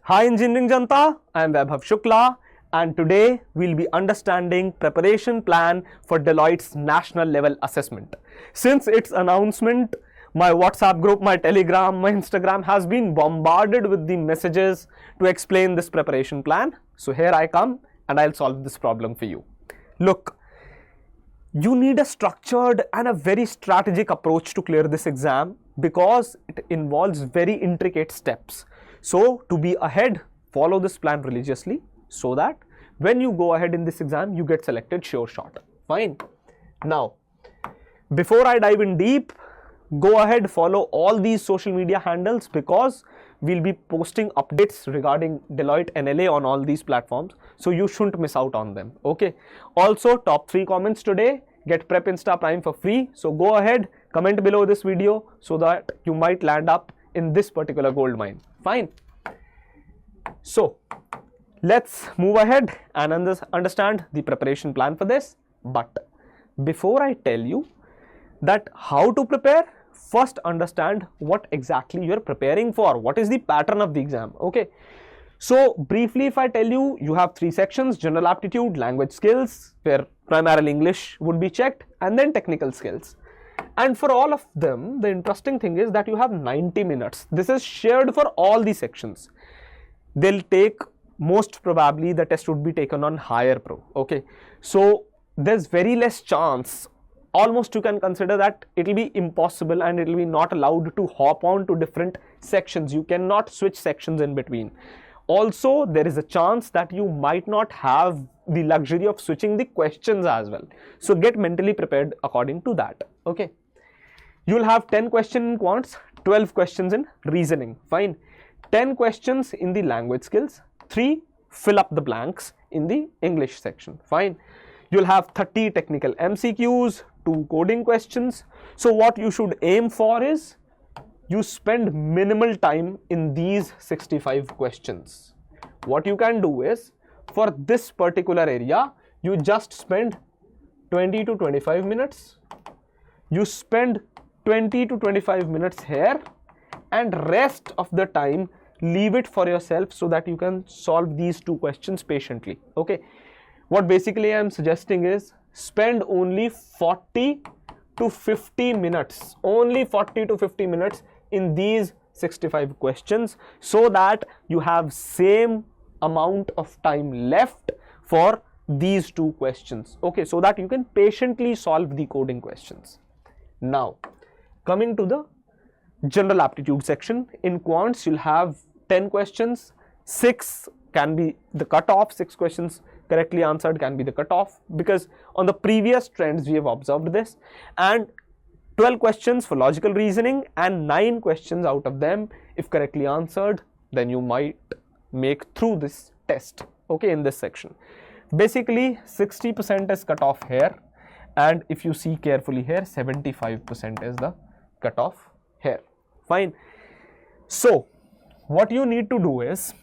Hi Engineering Janta, I am Vaibhav Shukla and today we'll be understanding preparation plan for Deloitte's national level assessment. Since its announcement, my WhatsApp group, my Telegram, my Instagram has been bombarded with the messages to explain this preparation plan. So here I come and I'll solve this problem for you. Look, you need a structured and a very strategic approach to clear this exam because it involves very intricate steps. So to be ahead, follow this plan religiously so that when you go ahead in this exam, you get selected sure shot. Fine. Now, before I dive in deep, go ahead, follow all these social media handles because we'll be posting updates regarding Deloitte NLA on all these platforms. So you shouldn't miss out on them. Okay. Also, top 3 comments today get Prep Insta Prime for free. So go ahead, comment below this video so that you might land up in this particular gold mine. Fine. So let's move ahead and understand the preparation plan for this. But before I tell you that how to prepare, first understand what exactly you're preparing for. What is the pattern of the exam? Okay. So briefly, if I tell you, you have 3 sections: general aptitude, language skills, where primarily English would be checked, and then technical skills. And for all of them, the interesting thing is that you have 90 minutes. This is shared for all the sections. They'll take, most probably the test would be taken on higher pro. Okay. So there's very less chance, almost you can consider that it will be impossible and it will be not allowed to hop on to different sections. You cannot switch sections in between. Also, there is a chance that you might not have the luxury of switching the questions as well. So get mentally prepared according to that. Okay. You'll have 10 questions in quants, 12 questions in reasoning. Fine. 10 questions in the language skills, 3 fill up the blanks in the English section. Fine. You'll have 30 technical MCQs, 2 coding questions. So what you should aim for is you spend minimal time in these 65 questions. What you can do is, for this particular area, you just spend 20 to 25 minutes. You spend 20 to 25 minutes here and rest of the time leave it for yourself so that you can solve these 2 questions patiently. Okay. What basically I am suggesting is spend only 40 to 50 minutes, only 40 to 50 minutes in these 65 questions so that you have same amount of time left for these 2 questions. Okay, so that you can patiently solve the coding questions. Now, coming to the general aptitude section, in quants you'll have 10 questions, 6 can be the cutoff, 6 questions correctly answered can be the cutoff, because on the previous trends we have observed this, and 12 questions for logical reasoning and 9 questions out of them if correctly answered, then you might make through this test. Okay, in this section basically 60% is cut off here, and if you see carefully here 75% is the cutoff here. Fine. So what you need to do is,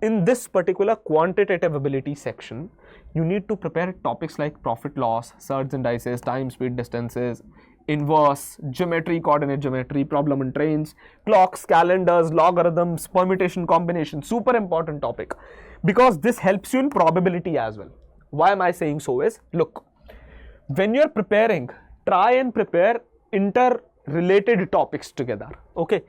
in this particular quantitative ability section, you need to prepare topics like profit loss, surge indices, time, speed, distances, inverse, geometry, coordinate geometry, problem in trains, clocks, calendars, logarithms, permutation, combination. Super important topic because this helps you in probability as well. Why am I saying so is, look, when you're preparing, try and prepare interrelated topics together. Okay.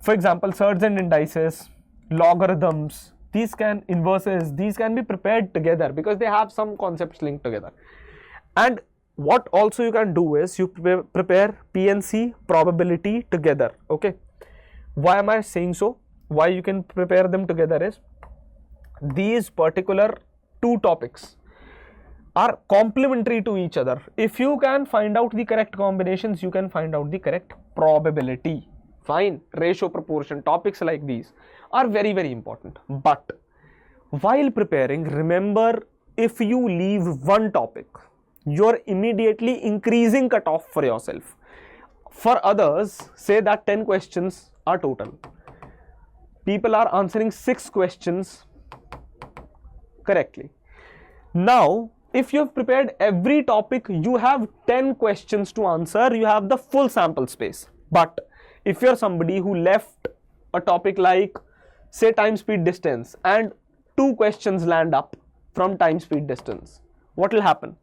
For example, surge and indices, logarithms, these can inverses, these can be prepared together because they have some concepts linked together. And what also you can do is you prepare PNC, probability together. Okay. Why am I saying so? Why you can prepare them together is, these particular 2 topics are complementary to each other. If you can find out the correct combinations, you can find out the correct probability. Fine. Ratio, proportion, topics like these are very, very important. But while preparing, remember, if you leave one topic, you're immediately increasing cutoff for yourself. For others, say that 10 questions are total. People are answering 6 questions correctly. Now, if you have prepared every topic, you have 10 questions to answer, you have the full sample space. But if you're somebody who left a topic like say time, speed, distance, and 2 questions land up from time, speed, distance. What will happen?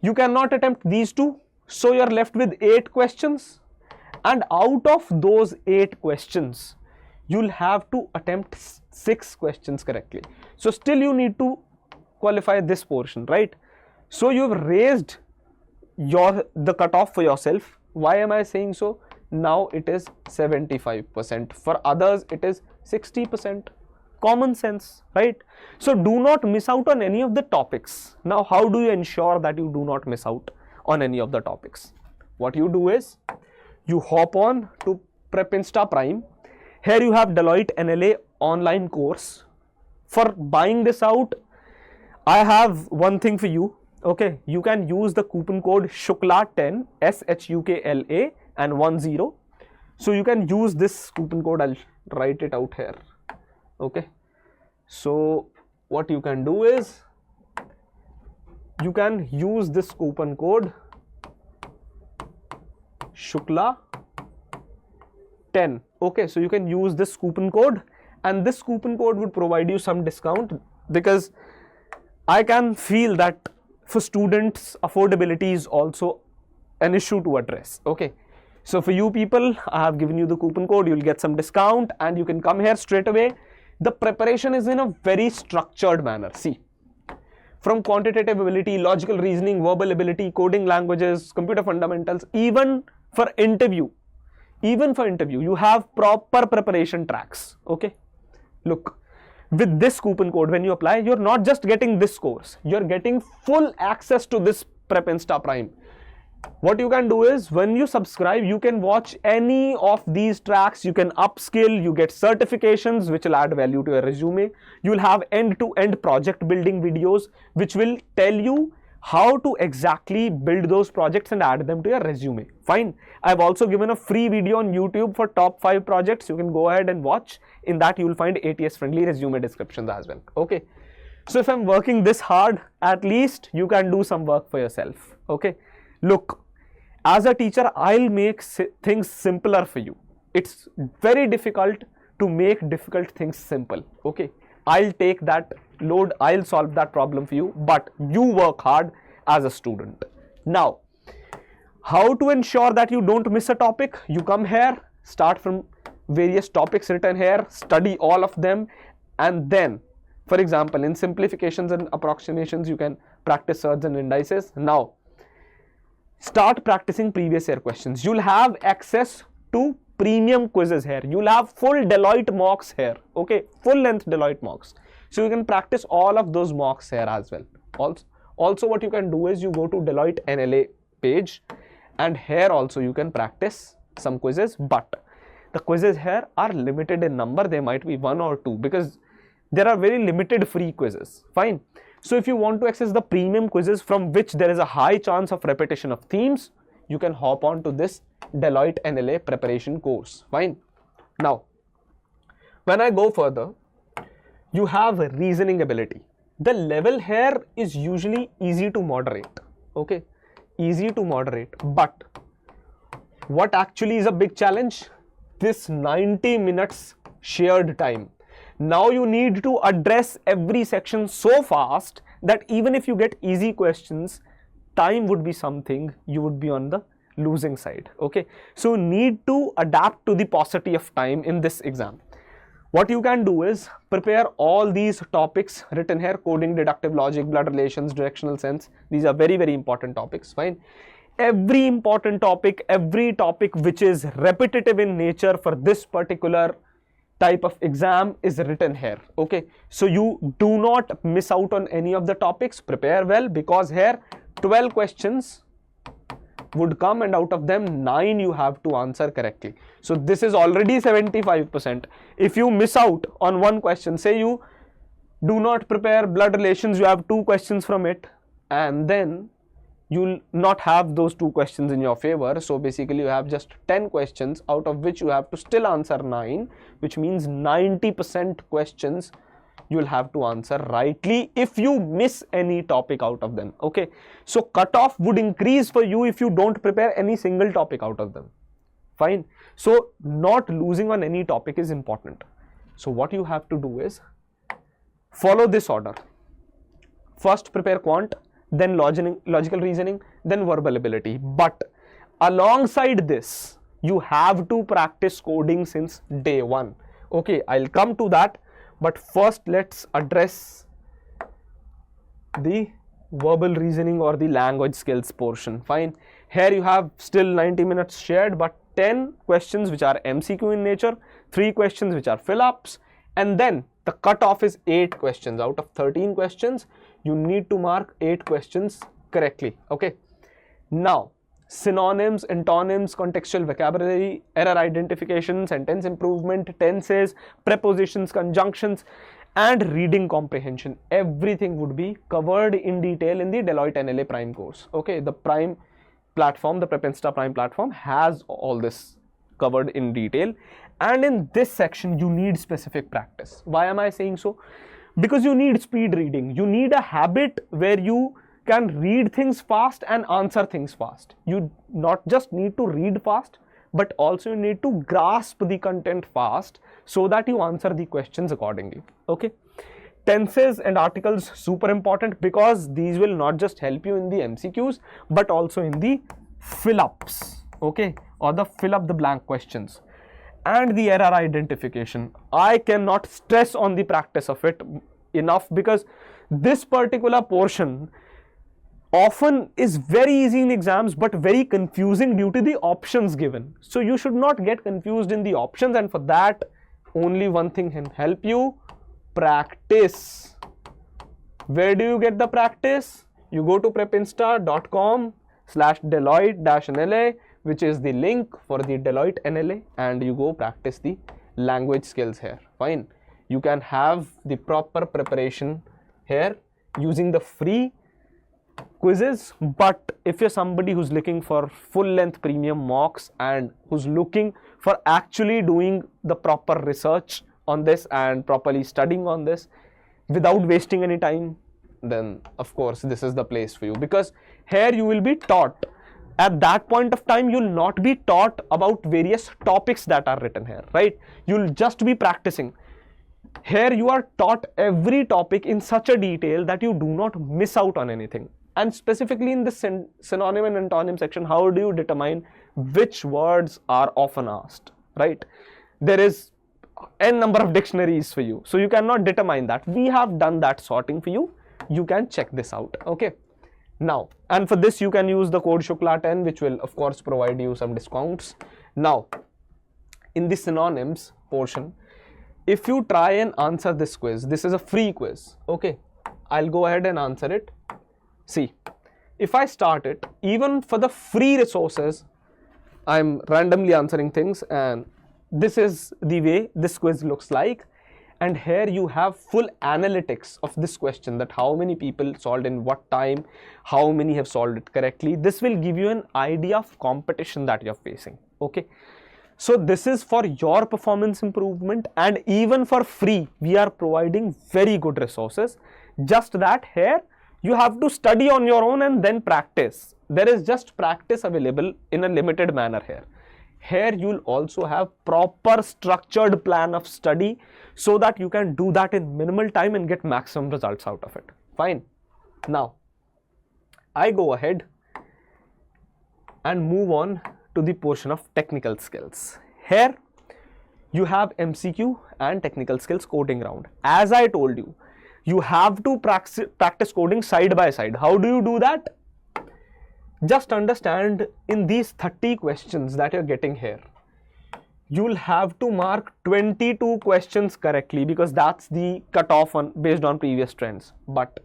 You cannot attempt these 2, so you are left with 8 questions, and out of those 8 questions, you'll have to attempt 6 questions correctly. So still you need to qualify this portion, right? So you've raised the cutoff for yourself. Why am I saying so? Now it is 75%. For others, it is 60%. Common sense, right? So do not miss out on any of the topics. Now, how do you ensure that you do not miss out on any of the topics? What you do is, you hop on to Prep Insta Prime. Here you have Deloitte NLA online course. For buying this out, I have one thing for you. Okay, you can use the coupon code SHUKLA10, SHUKLA and 10. So you can use this coupon code. I'll write it out here. Okay, so what you can do is, you can use this coupon code SHUKLA10. Okay, so you can use this coupon code, and this coupon code would provide you some discount, because I can feel that for students, affordability is also an issue to address. Okay, so for you people, I have given you the coupon code. You'll get some discount and you can come here straight away. The preparation is in a very structured manner. See, from quantitative ability, logical reasoning, verbal ability, coding languages, computer fundamentals, even for interview, you have proper preparation tracks. Okay, look, with this coupon code, when you apply, you're not just getting this course, you're getting full access to this Prep Insta Prime. What you can do is, when you subscribe, you can watch any of these tracks, you can upskill, you get certifications which will add value to your resume. You'll have end-to-end project building videos which will tell you how to exactly build those projects and add them to your resume. Fine. I've also given a free video on YouTube for top 5 projects. You can go ahead and watch. In that, you will find ATS friendly resume descriptions as well. Okay. So if I'm working this hard, at least you can do some work for yourself. Okay. Look, as a teacher, I'll make things simpler for you. It's very difficult to make difficult things simple. Okay. I'll take that load, I'll solve that problem for you, but you work hard as a student. Now, how to ensure that you don't miss a topic? You come here, start from various topics written here, study all of them, and then, for example, in simplifications and approximations, you can practice surds and indices. Now, start practicing previous year questions. You'll have access to premium quizzes here. You'll have full Deloitte mocks here. Okay, full length Deloitte mocks. So you can practice all of those mocks here as well. Also what you can do is, you go to Deloitte NLA page, and here also you can practice some quizzes, but the quizzes here are limited in number. They might be 1 or 2 because there are very limited free quizzes. Fine. So if you want to access the premium quizzes from which there is a high chance of repetition of themes, you can hop on to this Deloitte NLA preparation course. Fine. Now, when I go further, you have reasoning ability. The level here is usually easy to moderate. Okay, easy to moderate. But what actually is a big challenge? This 90 minutes shared time. Now you need to address every section so fast that even if you get easy questions, time would be something you would be on the losing side. Okay, so need to adapt to the paucity of time in this exam. What you can do is prepare all these topics written here: coding, deductive logic, blood relations, directional sense. These are very, very important topics. Fine. Every important topic, every topic which is repetitive in nature for this particular type of exam is written here. Okay, so you do not miss out on any of the topics. Prepare well, because here 12 questions would come, and out of them 9 you have to answer correctly. So this is already 75%. If you miss out on one question, say you do not prepare blood relations, you have 2 questions from it, and then you'll not have those 2 questions in your favor. So basically you have just 10 questions, out of which you have to still answer 9, which means 90% questions you'll have to answer rightly if you miss any topic out of them. Okay, so cutoff would increase for you if you don't prepare any single topic out of them. Fine. So not losing on any topic is important. So what you have to do is follow this order. First prepare quant, then logical reasoning, then verbal ability. But alongside this, you have to practice coding since day one. Okay, I'll come to that, but first let's address the verbal reasoning or the language skills portion. Fine. Here you have still 90 minutes shared, but 10 questions which are MCQ in nature, 3 questions which are fill-ups, and then the cutoff is 8 questions. Out of 13 questions, you need to mark 8 questions correctly. Okay. Now, synonyms, antonyms, contextual vocabulary, error identification, sentence improvement, tenses, prepositions, conjunctions, and reading comprehension. Everything would be covered in detail in the Deloitte NLA Prime course. Okay, the Prime platform, the Prepinsta Prime platform has all this covered in detail. And in this section, you need specific practice. Why am I saying so? Because you need speed reading. You need a habit where you can read things fast and answer things fast. You not just need to read fast, but also you need to grasp the content fast so that you answer the questions accordingly. Okay. Tenses and articles, super important, because these will not just help you in the MCQs, but also in the fill-ups, okay, or the fill up the blank questions. And the error identification, I cannot stress on the practice of it enough, because this particular portion often is very easy in exams but very confusing due to the options given. So you should not get confused in the options, and for that only one thing can help you: practice. Where do you get the practice? You go to prepinsta.com/Deloitte-NLA, which is the link for the Deloitte NLA, and you go practice the language skills here. Fine. You can have the proper preparation here using the free quizzes, but if you're somebody who's looking for full-length premium mocks and who's looking for actually doing the proper research on this and properly studying on this without wasting any time, then of course this is the place for you, because here you will be taught. At that point of time, you'll not be taught about various topics that are written here, right? You'll just be practicing. Here you are taught every topic in such a detail that you do not miss out on anything. And specifically in the synonym and antonym section, how do you determine which words are often asked, right? There is n number of dictionaries for you, so you cannot determine that. We have done that sorting for you. You can check this out. Okay. Now, and for this you can use the code Shukla10, which will of course provide you some discounts. Now, in the synonyms portion, if you try and answer this quiz, this is a free quiz. Okay, I'll go ahead and answer it. See, if I start it, even for the free resources, I'm randomly answering things, and this is the way this quiz looks like. And here you have full analytics of this question, that how many people solved in what time, how many have solved it correctly. This will give you an idea of competition that you're facing. Okay. So this is for your performance improvement, and even for free, we are providing very good resources. Just that here, you have to study on your own and then practice. There is just practice available in a limited manner here. Here you'll also have proper structured plan of study so that you can do that in minimal time and get maximum results out of it. Fine. Now, I go ahead and move on to the portion of technical skills. Here you have MCQ and technical skills coding round. As I told you, you have to practice coding side by side. How do you do that? Just understand, in these 30 questions that you're getting here, you'll have to mark 22 questions correctly, because that's the cutoff based on previous trends. But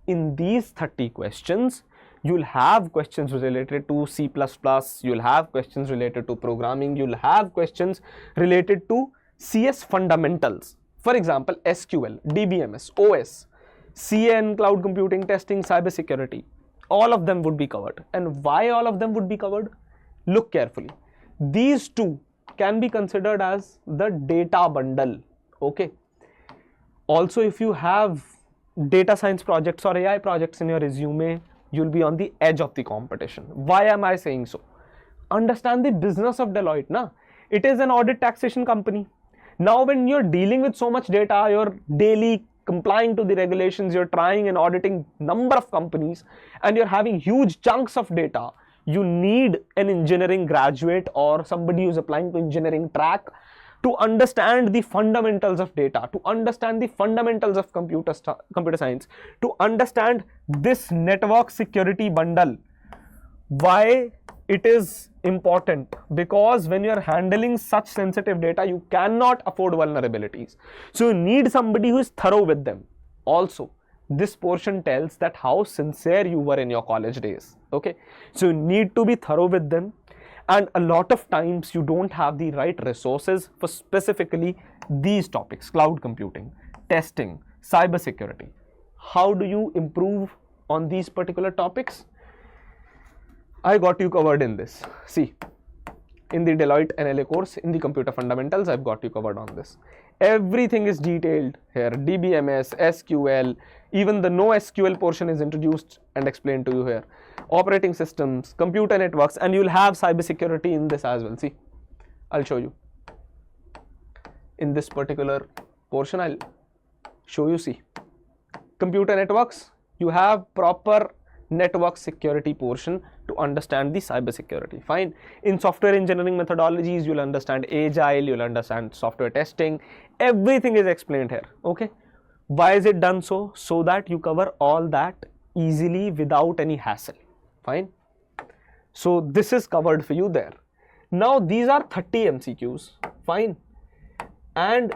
in these 30 questions, you'll have questions related to C++, you'll have questions related to programming, you'll have questions related to CS fundamentals. For example, SQL, DBMS, OS, CN, cloud computing, testing, cybersecurity. All of them would be covered. And why all of them would be covered? Look carefully. These two can be considered as the data bundle. Okay. Also, if you have data science projects or AI projects in your resume, you'll be on the edge of the competition. Why am I saying so? Understand the business of Deloitte, na? It is an audit taxation company. Now when you're dealing with so much data, you're daily complying to the regulations, you're trying and auditing number of companies, and you're having huge chunks of data, you need an engineering graduate or somebody who's applying to engineering track to understand the fundamentals of data, to understand the fundamentals of computer science, to understand this network security bundle. Why it is important? Because when you are handling such sensitive data, you cannot afford vulnerabilities. So you need somebody who is thorough with them. Also, this portion tells that how sincere you were in your college days. Okay, so you need to be thorough with them. And a lot of times you don't have the right resources for specifically these topics: cloud computing, testing, cybersecurity. How do you improve on these particular topics? I got you covered in this. See, in the Deloitte NLA course, in the computer fundamentals, I've got you covered on this. Everything is detailed here: DBMS, SQL, even the no SQL portion is introduced and explained to you here. Operating systems, computer networks, and you'll have cybersecurity in this as well. See, I'll show you. In this particular portion, I'll show you. See, computer networks, you have proper network security portion to understand the cybersecurity. Fine. In software engineering methodologies, you'll understand agile, you'll understand software testing. Everything is explained here. Okay. Why is it done so? So that you cover all that easily without any hassle. Fine. So this is covered for you there. Now these are 30 MCQs. Fine. And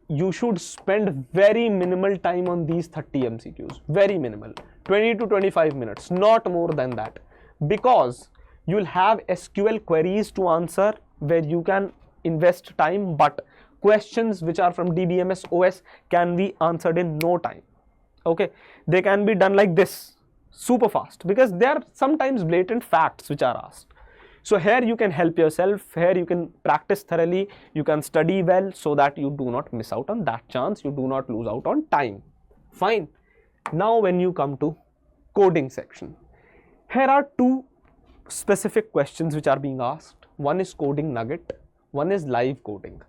you should spend very minimal time on these 30 MCQs. Very minimal. 20 to 25 minutes, not more than that. Because you'll have SQL queries to answer where you can invest time, but questions which are from DBMS OS can be answered in no time. Okay, they can be done like this, super fast, because there are sometimes blatant facts which are asked. So here you can help yourself, here you can practice thoroughly, you can study well so that you do not miss out on that chance, you do not lose out on time. Fine. Now when you come to coding section, here are two specific questions which are being asked. One is coding nugget, one is live coding.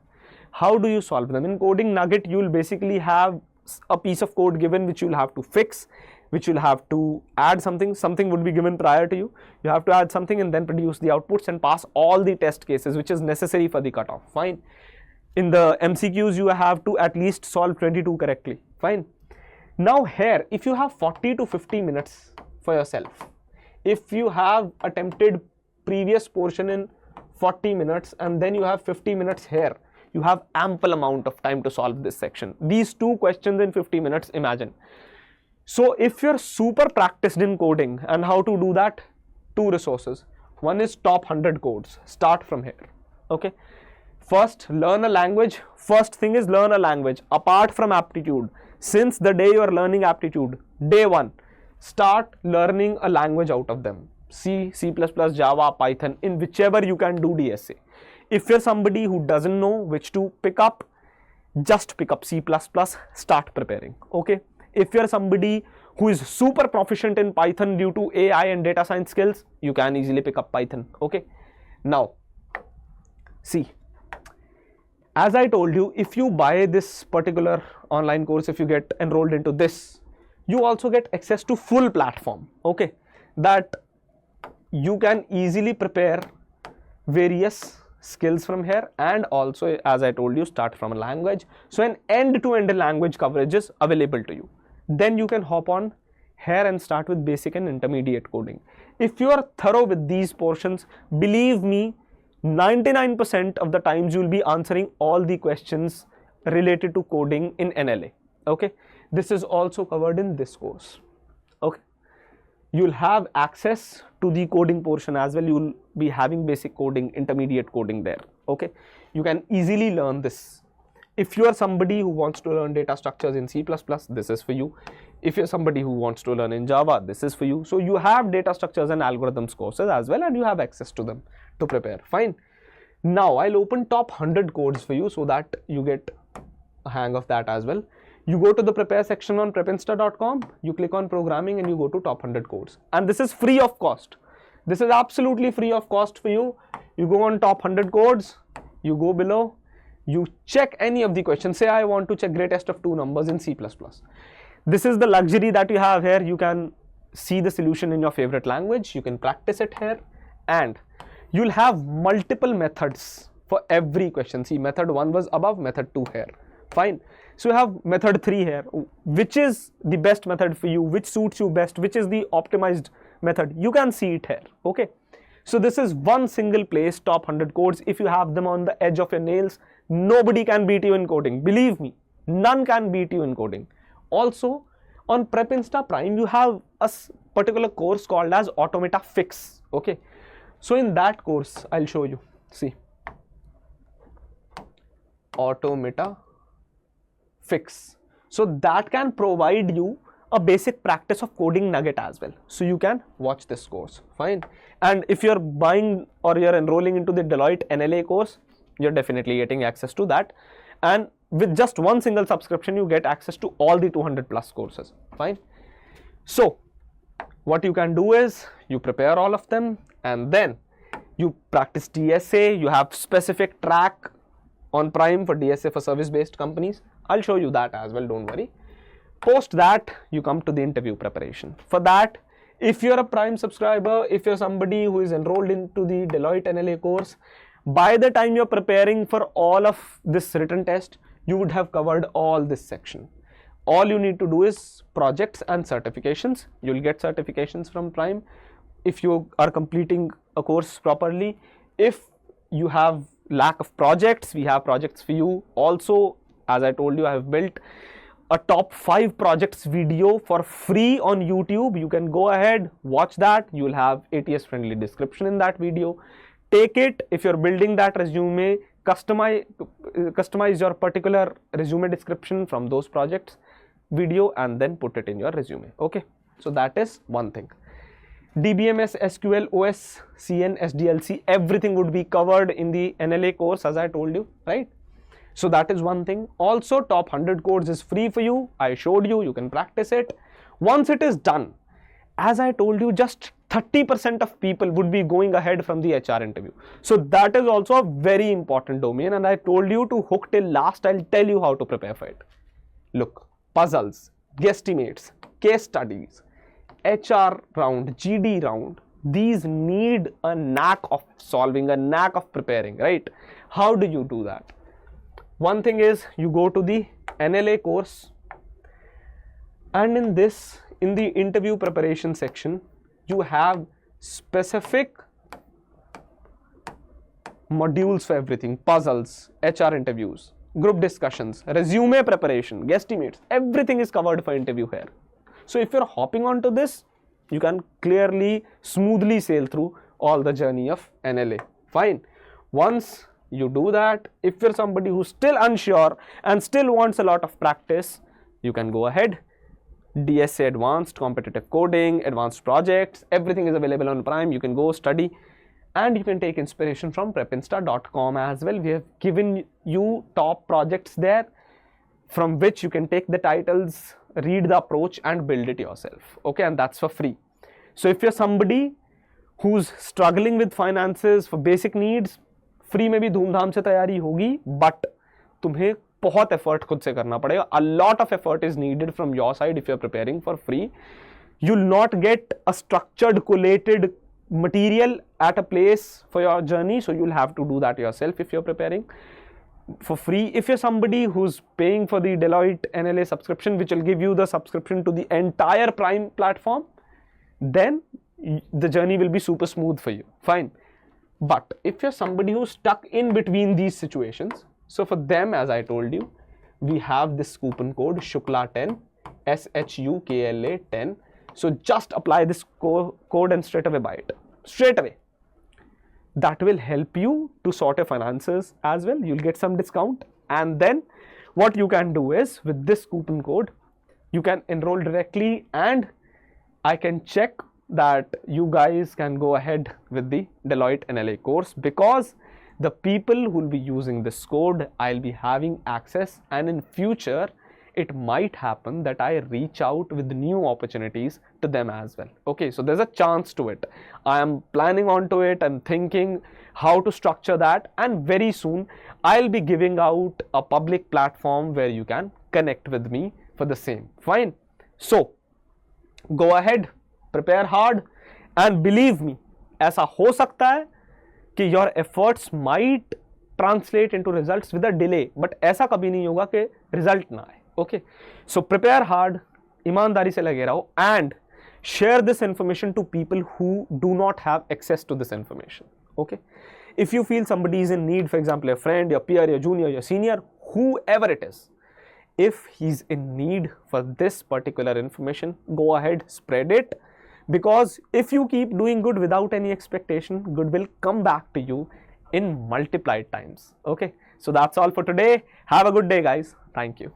How do you solve them? In coding nugget, you will basically have a piece of code given which you will have to fix, which you'll have to add something would be given prior to you. You have to add something and then produce the outputs and pass all the test cases which is necessary for the cutoff. Fine. In the MCQs, you have to at least solve 22 correctly. Fine. Now here, if you have 40 to 50 minutes for yourself, if you have attempted previous portion in 40 minutes and then you have 50 minutes here, you have ample amount of time to solve this section. These two questions in 50 minutes, imagine. So if you're super practiced in coding, and how to do that? Two resources. One is top 100 codes. Start from here. Okay. First, learn a language. First thing is learn a language apart from aptitude. Since the day you are learning aptitude, day one, start learning a language out of them. C, C++, Java, Python, in whichever you can do DSA. If you're somebody who doesn't know which to pick up, just pick up C++, start preparing. Okay. If you're somebody who is super proficient in Python due to AI and data science skills, you can easily pick up Python. Okay. Now, see, as I told you, if you buy this particular online course, if you get enrolled into this, you also get access to full platform. Okay. That you can easily prepare various skills from here, and also, as I told you, start from a language. So an end-to-end language coverage is available to you. Then you can hop on here and start with basic and intermediate coding. If you are thorough with these portions, believe me, 99% of the times you will be answering all the questions related to coding in NLA. Okay. This is also covered in this course. Okay. You'll have access to the coding portion as well. You'll be having basic coding, intermediate coding there. Okay. You can easily learn this. If you are somebody who wants to learn data structures in C++, this is for you. If you're somebody who wants to learn in Java, this is for you. So you have data structures and algorithms courses as well, and you have access to them to prepare. Fine. Now I'll open top 100 codes for you so that you get a hang of that as well. You go to the prepare section on prepinsta.com, you click on programming and you go to top 100 codes. And this is free of cost. This is absolutely free of cost for you. You go on top 100 codes, you go below, you check any of the questions. Say I want to check greatest of two numbers in C++. This is the luxury that you have here. You can see the solution in your favorite language. You can practice it here, and you'll have multiple methods for every question. See, method 1 was above, method 2 here. Fine. So you have method 3 here. Which is the best method for you? Which suits you best? Which is the optimized method? You can see it here. Okay. So this is one single place, top 100 codes. If you have them on the edge of your nails, nobody can beat you in coding. Believe me, none can beat you in coding. Also, on Prep Insta Prime, you have a particular course called as Automata Fix. Okay. So in that course, I'll show you. See, Automata Fix. So that can provide you a basic practice of coding nugget as well. So you can watch this course. Fine. And if you're buying or you're enrolling into the Deloitte NLA course, you're definitely getting access to that. And with just one single subscription, you get access to all the 200 plus courses. Fine. So what you can do is you prepare all of them, and then you practice DSA. You have specific track on Prime for DSA for service-based companies. I'll show you that as well, don't worry. Post that, you come to the interview preparation. For that, if you're a Prime subscriber, if you're somebody who is enrolled into the Deloitte NLA course, by the time you're preparing for all of this written test, you would have covered all this section. All you need to do is projects and certifications. You'll get certifications from Prime if you are completing a course properly. If you have lack of projects, we have projects for you. Also, as I told you, I have built a top 5 projects video for free on YouTube. You can go ahead, watch that. You will have ATS friendly description in that video. Take it. If you're building that resume, customize your particular resume description from those projects video, and then put it in your resume. Okay, so that is one thing. DBMS, SQL, OS, CN, SDLC, everything would be covered in the NLA course, as I told you, right? So that is one thing. Also, top 100 codes is free for you. I showed you, you can practice it. Once it is done, as I told you, just 30% of people would be going ahead from the HR interview. So that is also a very important domain, and I told you to hook till last. I'll tell you how to prepare for it. Look, puzzles, guesstimates, case studies, HR round, GD round, these need a knack of solving, a knack of preparing, right? How do you do that? One thing is you go to the NLA course, and in the interview preparation section, you have specific modules for everything: puzzles, HR interviews, group discussions, resume preparation, guesstimates, everything is covered for interview here. So if you're hopping onto this, you can clearly, smoothly sail through all the journey of NLA. Fine. Once you do that, if you're somebody who's still unsure and still wants a lot of practice, you can go ahead. DSA Advanced Competitive Coding, Advanced Projects, everything is available on Prime. You can go study, and you can take inspiration from prepinsta.com as well. We have given you top projects there from which you can take the titles, read the approach, and build it yourself. Okay, and that's for free. So if you're somebody who's struggling with finances for basic needs, free में भी धूमधाम से तैयारी होगी, but तुम्हें बहुत effort खुद से करना पड़ेगा. A lot of effort is needed from your side if you're preparing for free. You'll not get a structured, collated material at a place for your journey, so you'll have to do that yourself if you're preparing for free. If you're somebody who's paying for the Deloitte NLA subscription, which will give you the subscription to the entire Prime platform, then the journey will be super smooth for you. Fine. But if you're somebody who's stuck in between these situations, so for them, as I told you, we have this coupon code Shukla10, SHUKLA 10. So just apply this code and straight away buy it. Straight away. That will help you to sort your finances as well. You'll get some discount. And then what you can do is, with this coupon code, you can enroll directly, and I can check that you guys can go ahead with the Deloitte NLA course, because the people who will be using this code, I'll be having access, and in future, it might happen that I reach out with new opportunities to them as well. Okay, so there's a chance to it. I am planning onto it. I'm thinking how to structure that, and very soon I'll be giving out a public platform where you can connect with me for the same. Fine. So go ahead, prepare hard, and believe me, ऐसा हो सकता है कि your efforts might translate into results with a delay, but ऐसा कभी नहीं होगा कि result ना आए. Okay, so prepare hard, ईमानदारी से लगे रहो, and share this information to people who do not have access to this information. Okay, if you feel somebody is in need, for example, your friend, your peer, your junior, your senior, whoever it is, if he's in need for this particular information, go ahead, spread it, because if you keep doing good without any expectation, good will come back to you in multiplied times. Okay, so that's all for today. Have a good day, guys. Thank you.